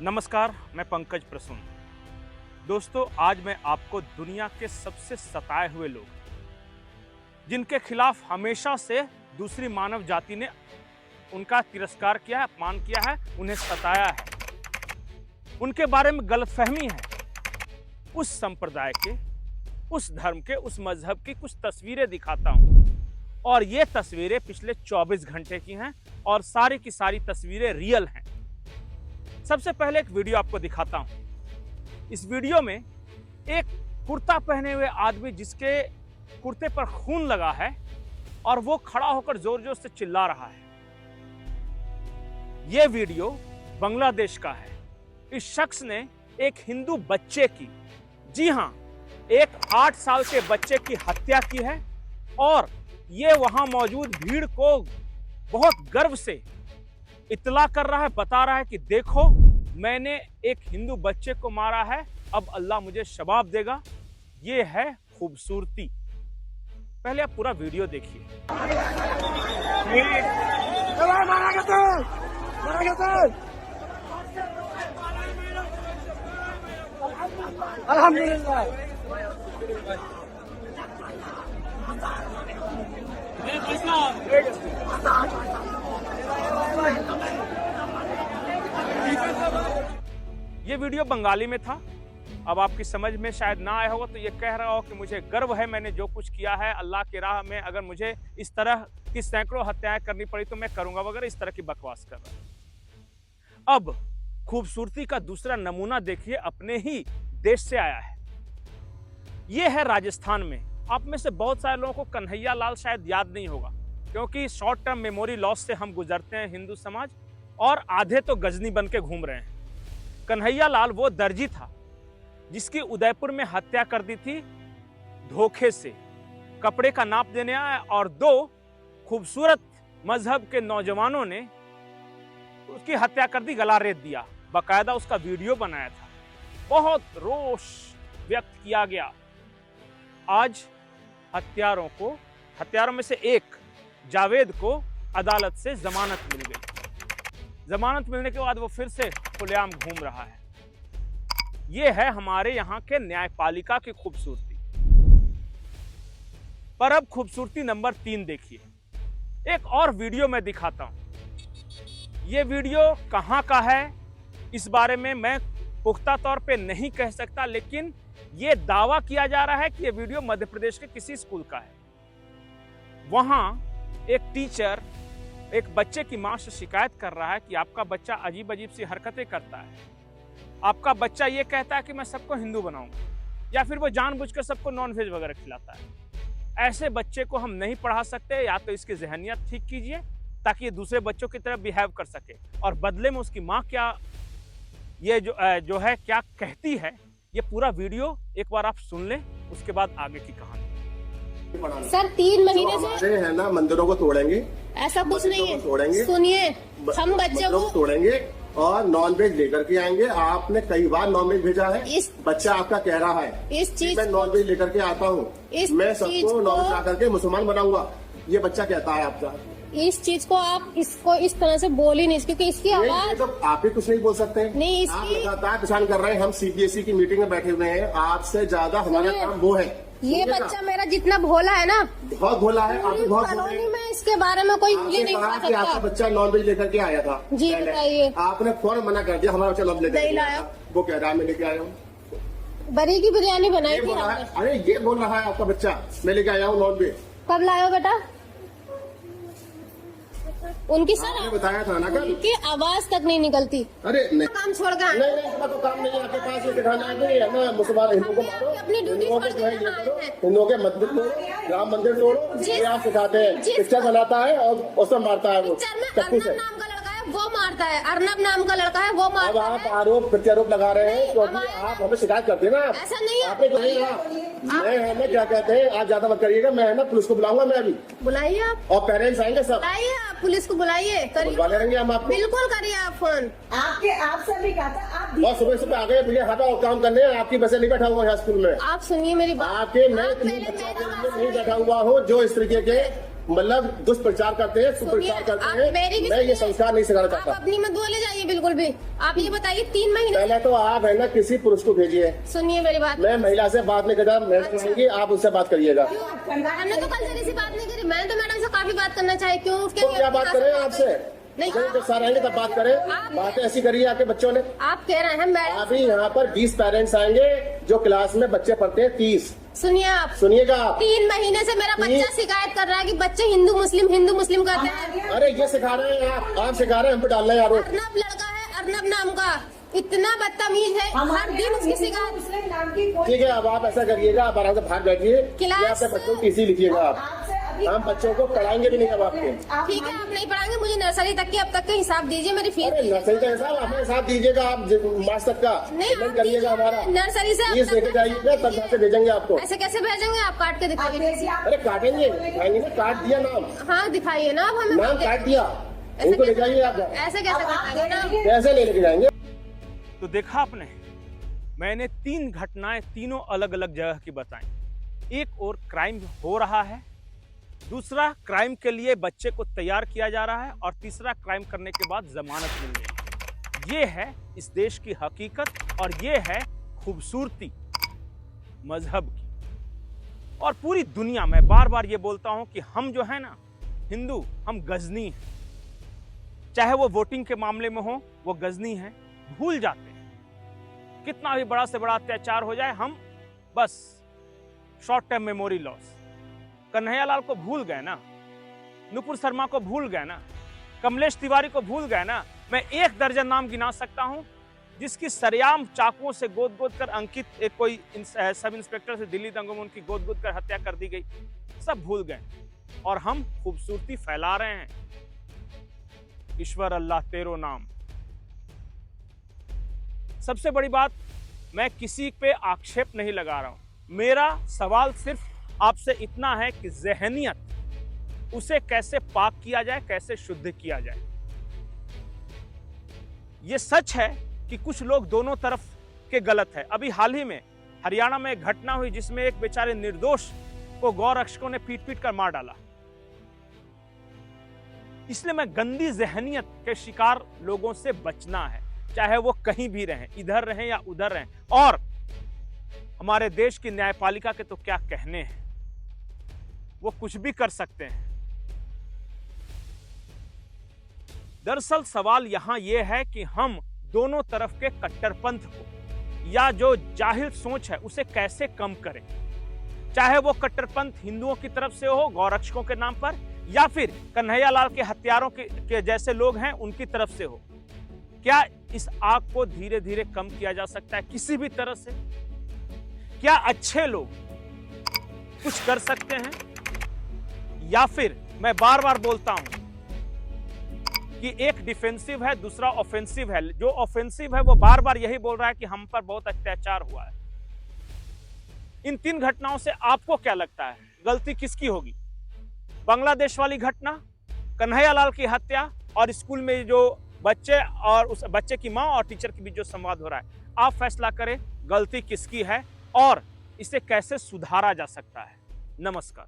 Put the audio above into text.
नमस्कार, मैं पंकज प्रसून। दोस्तों, आज मैं आपको दुनिया के सबसे सताए हुए लोग, जिनके खिलाफ हमेशा से दूसरी मानव जाति ने उनका तिरस्कार किया है, अपमान किया है, उन्हें सताया है, उनके बारे में गलतफहमी है, उस संप्रदाय के, उस धर्म के, उस मजहब की कुछ तस्वीरें दिखाता हूं। और ये तस्वीरें पिछले 24 घंटे की हैं और सारी की सारी तस्वीरें रियल हैं। सबसे पहले एक वीडियो आपको दिखाता हूं। इस वीडियो में एक कुर्ता पहने हुए आदमी, जिसके कुर्ते पर खून लगा है और वो खड़ा होकर जोर जोर से चिल्ला रहा है। यह वीडियो बांग्लादेश का है। इस शख्स ने एक हिंदू बच्चे की, जी हां, एक 8 साल के बच्चे की हत्या की है और ये वहां मौजूद भीड़ को बहुत गर्व से इत्तला कर रहा है, बता रहा है कि देखो, मैंने एक हिंदू बच्चे को मारा है, अब अल्लाह मुझे शबाब देगा। ये है खूबसूरती। पहले आप पूरा वीडियो देखिए। अल्हम्दुलिल्लाह। ये वीडियो बंगाली में था। अब आपकी समझ में शायद ना आया होगा, तो ये कह रहा हो कि मुझे गर्व है, मैंने जो कुछ किया है अल्लाह की राह में, अगर मुझे इस तरह की सैकड़ों हत्याएं करनी पड़ी तो मैं करूंगा वगैरह, इस तरह की बकवास कर रहा है। अब खूबसूरती का दूसरा नमूना देखिए, अपने ही देश से आया है। ये है राजस्थान में। आप में से बहुत सारे लोगों को कन्हैया लाल शायद याद नहीं होगा, क्योंकि शॉर्ट टर्म मेमोरी लॉस से हम गुजरते हैं हिंदू समाज, और आधे तो गजनी बन के घूम रहे हैं। कन्हैया लाल वो दर्जी था जिसकी उदयपुर में हत्या कर दी थी धोखे से। कपड़े का नाप देने आया और 2 खूबसूरत मजहब के नौजवानों ने उसकी हत्या कर दी, गला रेत दिया। बाकायदा उसका वीडियो बनाया था, बहुत रोष व्यक्त किया गया। आज हत्यारों में से एक जावेद को अदालत से जमानत मिल गई। जमानत मिलने के बाद वो फिर से खुलेआम घूम रहा है। ये है हमारे यहाँ के न्यायपालिका की खूबसूरती। पर अब खूबसूरती नंबर 3 देखिए। एक और वीडियो मैं दिखाता हूं। ये वीडियो कहां का है इस बारे में मैं पुख्ता तौर पे नहीं कह सकता, लेकिन ये दावा किया जा रहा है कि ये वीडियो मध्य प्रदेश के किसी स्कूल का है। वहां एक टीचर एक बच्चे की मां से शिकायत कर रहा है कि आपका बच्चा अजीब अजीब सी हरकतें करता है। आपका बच्चा ये कहता है कि मैं सबको हिंदू बनाऊंगा, या फिर वो जानबूझकर सबको नॉनवेज वगैरह खिलाता है। ऐसे बच्चे को हम नहीं पढ़ा सकते। या तो इसकी जहनियत ठीक कीजिए ताकि ये दूसरे बच्चों की तरह बिहेव कर सके, और बदले में उसकी माँ क्या ये जो है क्या कहती है। ये पूरा वीडियो एक बार आप सुन लें, उसके बाद आगे की कहानी। सर 3 महीने से है ना, मंदिरों को तोड़ेंगे, ऐसा कुछ नहीं है। तोड़ेंगे, सुनिए, हम बच्चे को तोड़ेंगे और नॉनवेज लेकर के आएंगे। आपने कई बार नॉनवेज भेजा है, बच्चा आपका कह रहा है इस चीज मैं नॉनवेज लेकर के आता हूँ, मैं सबको नॉनवेज ला करके मुसलमान बनाऊंगा, ये बच्चा कहता है आपका। इस चीज को आप इसको इस तरह से बोल ही नहीं, क्योंकि इसकी आवाज तो आप ही कुछ नहीं बोल सकते। नहीं, आप इसकी लगातार परेशान कर रहे हैं। हम सीबीएसई की मीटिंग में बैठे हुए हैं, आपसे ज्यादा हमारा काम वो है। ये बच्चा मेरा जितना भोला है ना, बहुत भोला है। आप बहुत कॉलोनी में इसके बारे में कोई मुझे नहीं बता कि आपका सकता। बच्चा नॉनवेज लेकर के आया था। जी बताइए। आपने फौरन मना कर दिया, हमारा बच्चा नॉनवेज लेकर नहीं लाया। वो कह रहा है मैं लेके आया हूँ। बरी की बिरयानी बनाई ये थी बोल रहा आपने। है, अरे ये बोल रहा है आपका बच्चा मैं लेके आया हूँ नॉनवेज। कब लाए हो बेटा? उनकी सर बताया था ना कल, उनकी आवाज तक नहीं निकलती। अरे नहीं काम छोड़ गए। नहीं, इसका तो काम नहीं है आपके पास। ये दिखाना है कि हमें मुसलमान हिंदुओं को मारो, अपनी ड्यूटी हिंदुओं को जो है ये करो, हिंदुओं के मंदिर तोड़ो, राम मंदिर तोड़ो, ये आप सिखाते हैं। पिक्चर बनाता है और उसमें मारता है वो चक्कू से। नाम का लड़का है वो मारता है, अर्नब नाम का लड़का है वो अब मारता आप है। आरोप प्रत्यारोप लगा रहे हैं क्योंकि आप हमें शिकायत करते हैं ना। ऐसा नहीं है। आपने तो नहीं कहा। मैं हमें क्या कहते हैं, आप ज्यादा मत करिएगा। मैं है ना पुलिस को बुलाऊंगा मैं अभी, बुलाइए आप, और पेरेंट्स आएंगे सब, बुलाइए आप पुलिस को, बुलाइए, करिए, बुलवा लेंगे हम आपको। बिल्कुल करिए आप फोन। आपसे भी कहा था आप और सुबह आ गए, भैया हटाओ काम करने, आपकी बसें नहीं बैठा हुआ यहाँ स्कूल में। आप सुनिए मेरी बात। आके मैं आप किसी मेरे बच्चा बेटा के लिए नहीं बैठा हुआ हूँ जो इस तरीके के मतलब दुष्प्रचार करते हैं, सुप्रचार करते हैं। मैं ये संस्कार नहीं सिखाना आप चाहता। अपनी मत बोले जाइए बिल्कुल भी। आप ये बताइए 3 महीने पहले तो आप है ना किसी पुरुष को भेजिए। सुनिए मेरी बात। मैं महिला से बात नहीं करता, मैडम आएंगी आप उससे बात करिएगा। हमने तो कल जरी सी बात नहीं करी। मैंने तो मैडम से काफी बात करना चाहिए। क्यों उसके तो क्या बात करें आपसे? नहीं, जब सारे आएंगे तब बात करें। बातें ऐसी करिए आपके बच्चों ने। आप कह रहे हैं मैडम। अभी यहाँ पर 20 पेरेंट्स आएंगे जो क्लास में बच्चे पढ़ते हैं 30। सुनिए आप, सुनिएगा आप। 3 महीने से मेरा बच्चा शिकायत कर रहा है कि बच्चे हिंदू मुस्लिम करते हैं। अरे ये सिखा रहे हैं आप सिखा रहे हैं, हम पे डाल रहे हैं आरोप। अर्नब लड़का है, अर्नब नाम का, इतना बदतमीज है। हर दिन उसकी शिकायत। ठीक है, अब आप ऐसा करिएगा, आप आराम से बाहर बैठिए, क्लास- अपने बच्चों की टीसी लिखिएगा आप। हम बच्चों को पढ़ाएंगे भी नहीं अब आपके। ठीक है, आप नहीं पढ़ाएंगे, मुझे नर्सरी तक की अब तक का हिसाब दीजिए, मेरी फीस। अरे नर्सरी का हिसाब अपने साथ दीजिएगा आप, मार्च तक का नहीं, पेमेंट करिएगा हमारा। नर्सरी से फीस लेके जाइएगा, तब यहाँ से भेजेंगे आपको। ऐसे कैसे भेजेंगे? आप काट के दिखाइए। अरे काटेंगे, दिखाएंगे ना, काट दिया नाम, हाँ दिखाइए ना, अब हमें नाम काट दिया, इनको ले जाइए आप। ऐसे कैसे बताएंगे ना? कैसे ले लेके जाएंगे? तो देखा आपने, मैंने 3 घटनाएं तीनों अलग अलग जगह की बताई। एक और क्राइम हो रहा है, दूसरा क्राइम के लिए बच्चे को तैयार किया जा रहा है, और तीसरा क्राइम करने के बाद जमानत मिल गई। ये है इस देश की हकीकत, और ये है खूबसूरती मजहब की। और पूरी दुनिया में बार बार ये बोलता हूं कि हम जो है ना हिंदू, हम गजनी हैं। चाहे वो वोटिंग के मामले में हो, वो गजनी है। भूल जाते हैं, कितना भी बड़ा से बड़ा अत्याचार हो जाए, हम बस short term memory loss. Kanhaiya Lal को भूल गए ना, नुपुर शर्मा को भूल गए ना, कमलेश तिवारी को भूल गए ना। मैं 1 दर्जन नाम गिना सकता हूं जिसकी सरेआम चाकुओं से गोद गोद कर अंकित, एक कोई सब इंस्पेक्टर से दिल्ली दंगों में उनकी गोद गोद कर हत्या कर दी गई। सब भूल गए, और हम खूबसूरती फैला रहे हैं। ईश्वर अल्लाह तेरो नाम। सबसे बड़ी बात, मैं किसी पे आक्षेप नहीं लगा रहा हूं। मेरा सवाल सिर्फ आपसे इतना है कि ज़हनियत, उसे कैसे पाक किया जाए, कैसे शुद्ध किया जाए। यह सच है कि कुछ लोग दोनों तरफ के गलत है। अभी हाल ही में हरियाणा में एक घटना हुई जिसमें एक बेचारे निर्दोष को गौरक्षकों ने पीट पीट कर मार डाला। इसलिए मैं गंदी ज़हनियत के शिकार लोगों से बचना है, चाहे वो कहीं भी रहें, इधर रहें या उधर रहें। और हमारे देश की न्यायपालिका के तो क्या कहने हैं, वो कुछ भी कर सकते हैं। दरअसल सवाल यहां यह है कि हम दोनों तरफ के कट्टरपंथ को, या जो जाहिल सोच है, उसे कैसे कम करें। चाहे वो कट्टरपंथ हिंदुओं की तरफ से हो, गौरक्षकों के नाम पर, या फिर कन्हैया लाल के हत्यारों के जैसे लोग हैं उनकी तरफ से हो। क्या इस आग को धीरे धीरे कम किया जा सकता है किसी भी तरह से? क्या अच्छे लोग कुछ कर सकते हैं, या फिर मैं बार बार बोलता हूं कि एक डिफेंसिव है, दूसरा ऑफेंसिव है। जो ऑफेंसिव है वो बार बार यही बोल रहा है कि हम पर बहुत अत्याचार हुआ है। इन 3 घटनाओं से आपको क्या लगता है, गलती किसकी होगी? बांग्लादेश वाली घटना, कन्हैया लाल की हत्या, और स्कूल में जो बच्चे और उस बच्चे की मां और टीचर के बीच जो संवाद हो रहा है? आप फैसला करें गलती किसकी है और इसे कैसे सुधारा जा सकता है। नमस्कार।